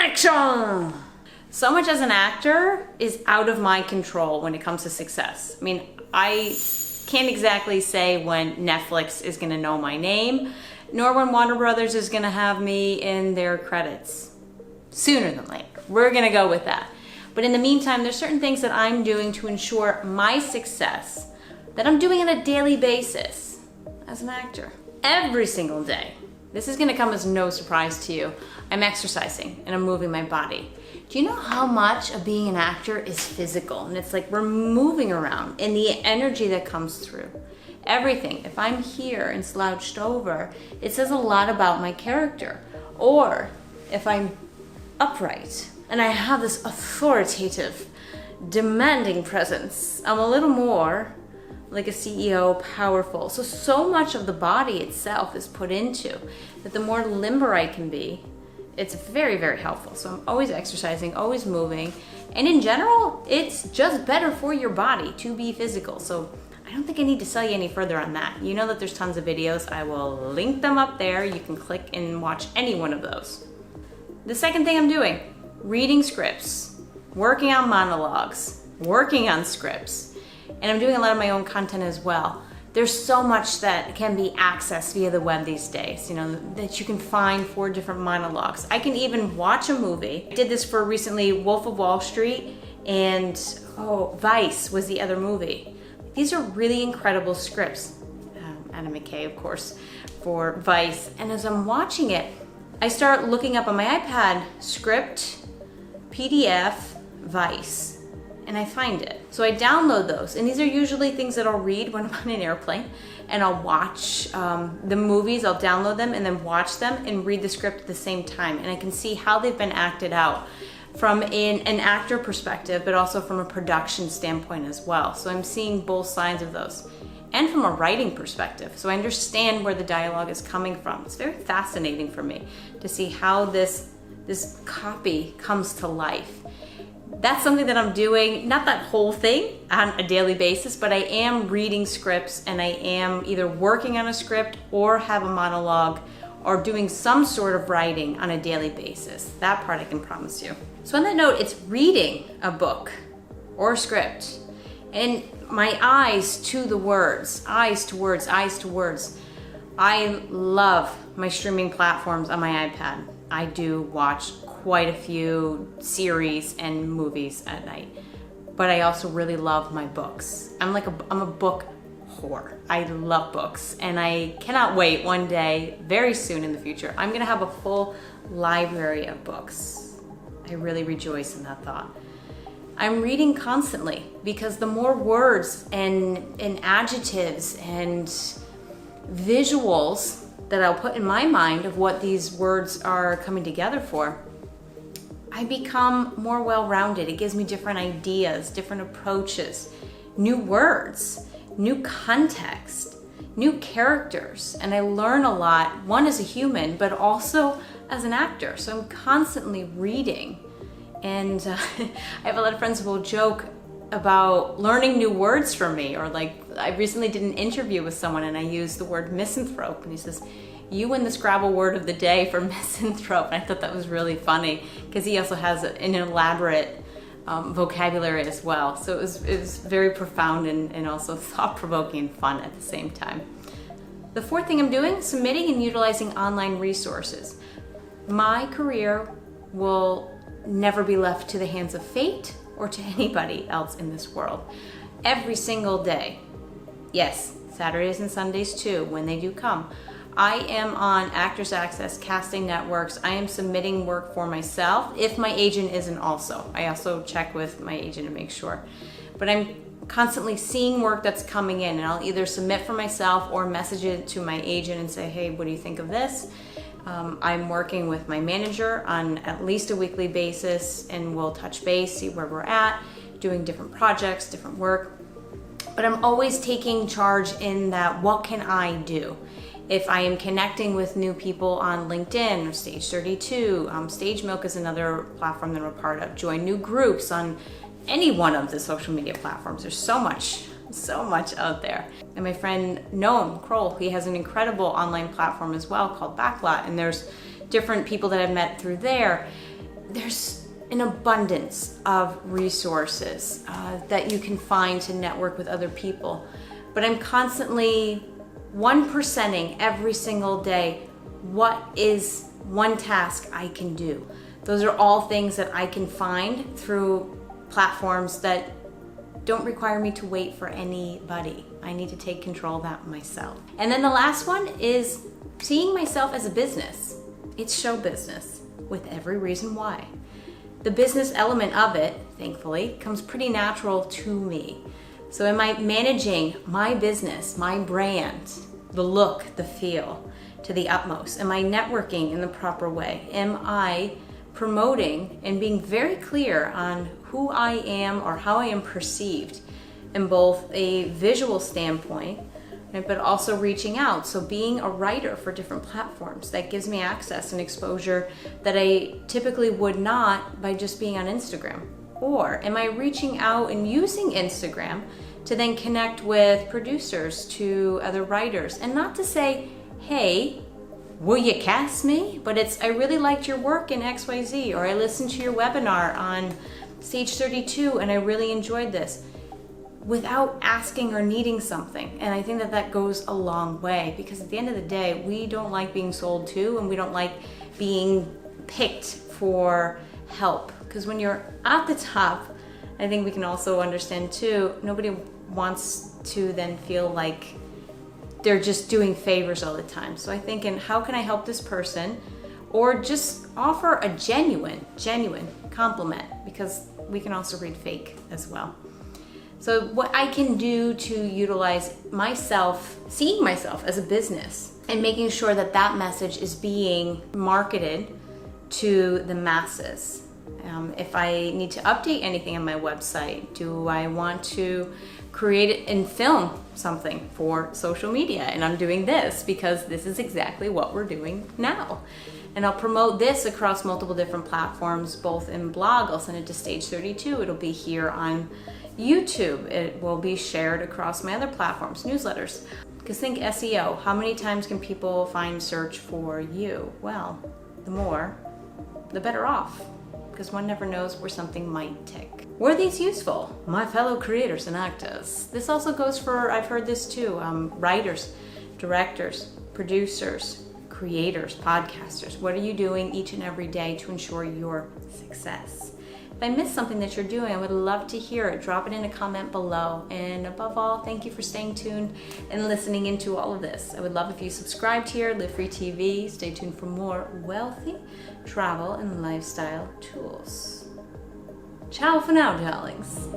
action! So much as an actor is out of my control when it comes to success. I mean, I can't exactly say when Netflix is gonna know my name, nor when Warner Brothers is gonna have me in their credits. Sooner than later. We're gonna go with that. But in the meantime, there's certain things that I'm doing to ensure my success that I'm doing on a daily basis as an actor. Every single day. This is gonna come as no surprise to you. I'm exercising and I'm moving my body. Do you know how much of being an actor is physical? And it's like we're moving around and the energy that comes through. Everything. If I'm here and slouched over, it says a lot about my character. Or if I'm upright and I have this authoritative, demanding presence, I'm a little more like a CEO, powerful. So much of the body itself is put into that the more limber I can be, it's very, very helpful. So I'm always exercising, always moving. And in general, it's just better for your body to be physical. So I don't think I need to sell you any further on that. You know that there's tons of videos. I will link them up there. You can click and watch any one of those. The second thing I'm doing, reading scripts, working on monologues, working on scripts. And I'm doing a lot of my own content as well. There's so much that can be accessed via the web these days, you know, that you can find for different monologues. I can even watch a movie. I did this for recently, Wolf of Wall Street, and Vice was the other movie. These are really incredible scripts. Anna McKay, of course, for Vice. And as I'm watching it, I start looking up on my iPad, script, PDF, Vice. And I find it. So I download those. And these are usually things that I'll read when I'm on an airplane. And I'll watch the movies, I'll download them and then watch them and read the script at the same time. And I can see how they've been acted out from an actor perspective, but also from a production standpoint as well. So I'm seeing both sides of those. And from a writing perspective. So I understand where the dialogue is coming from. It's very fascinating for me to see how this copy comes to life. That's something that I'm doing, not that whole thing on a daily basis, but I am reading scripts and I am either working on a script or have a monologue or doing some sort of writing on a daily basis. That part I can promise you. So on that note, it's reading a book or a script and my eyes to the words, eyes to words, eyes to words. I love my streaming platforms on my iPad. I do watch quite a few series and movies at night, but I also really love my books. I'm a book whore. I love books and I cannot wait one day, very soon in the future, I'm gonna have a full library of books. I really rejoice in that thought. I'm reading constantly because the more words and adjectives and visuals that I'll put in my mind of what these words are coming together for, I become more well-rounded. It gives me different ideas, different approaches, new words, new context, new characters, and I learn a lot, one as a human, but also as an actor. So I'm constantly reading. And I have a lot of friends who will joke about learning new words from me, or like I recently did an interview with someone and I used the word misanthrope and he says, "You win the Scrabble word of the day for misanthrope." And I thought that was really funny because he also has an elaborate vocabulary as well. So it was very profound and also thought-provoking and fun at the same time. The fourth thing I'm doing, submitting and utilizing online resources. My career will never be left to the hands of fate or to anybody else in this world. Every single day, yes, Saturdays and Sundays too, when they do come, I am on Actors Access, casting networks. I am submitting work for myself if my agent isn't also. I also check with my agent to make sure. But I'm constantly seeing work that's coming in and I'll either submit for myself or message it to my agent and say, hey, what do you think of this? I'm working with my manager on at least a weekly basis and we'll touch base, see where we're at, doing different projects, different work. But I'm always taking charge in that, what can I do? If I am connecting with new people on LinkedIn or Stage 32, Stage Milk is another platform that I'm a part of. Join new groups on any one of the social media platforms. There's so much out there. And my friend Noam Kroll, he has an incredible online platform as well called Backlot, and there's different people that I've met through there. there's an abundance of resources that you can find to network with other people. But I'm constantly 1%ing every single day. What is one task I can do? Those are all things that I can find through platforms that don't require me to wait for anybody. I need to take control of that myself. And then the last one is seeing myself as a business. It's show business with every reason why. The business element of it, thankfully, comes pretty natural to me. So am I managing my business, my brand, the look, the feel to the utmost? Am I networking in the proper way? Am I promoting and being very clear on who I am or how I am perceived in both a visual standpoint, right, but also reaching out? So being a writer for different platforms, that gives me access and exposure that I typically would not by just being on Instagram. Or am I reaching out and using Instagram to then connect with producers, to other writers, and not to say, hey, will you cast me? But it's, I really liked your work in XYZ, or I listened to your webinar on Stage 32 and I really enjoyed this, without asking or needing something. And I think that that goes a long way, because at the end of the day, we don't like being sold to, and we don't like being picked for help. Because when you're at the top, I think we can also understand too, nobody wants to then feel like they're just doing favors all the time. So I think, in how can I help this person, or just offer a genuine compliment, because we can also read fake as well. So what I can do to utilize myself, seeing myself as a business, and making sure that that message is being marketed to the masses. If I need to update anything on my website, do I want to create and film something for social media? And I'm doing this because this is exactly what we're doing now. And I'll promote this across multiple different platforms, both in blog, I'll send it to Stage 32, it'll be here on YouTube, it will be shared across my other platforms, newsletters. Because think SEO, how many times can people find search for you? Well, the more, the better off, because one never knows where something might tick. Were these useful, my fellow creators and actors? This also goes for, I've heard this too, writers, directors, producers, creators, podcasters. What are you doing each and every day to ensure your success? If I missed something that you're doing, I would love to hear it. Drop it in a comment below. And above all, thank you for staying tuned and listening into all of this. I would love if you subscribed here, Live Free TV. Stay tuned for more wealthy travel and lifestyle tools. Ciao for now, darlings.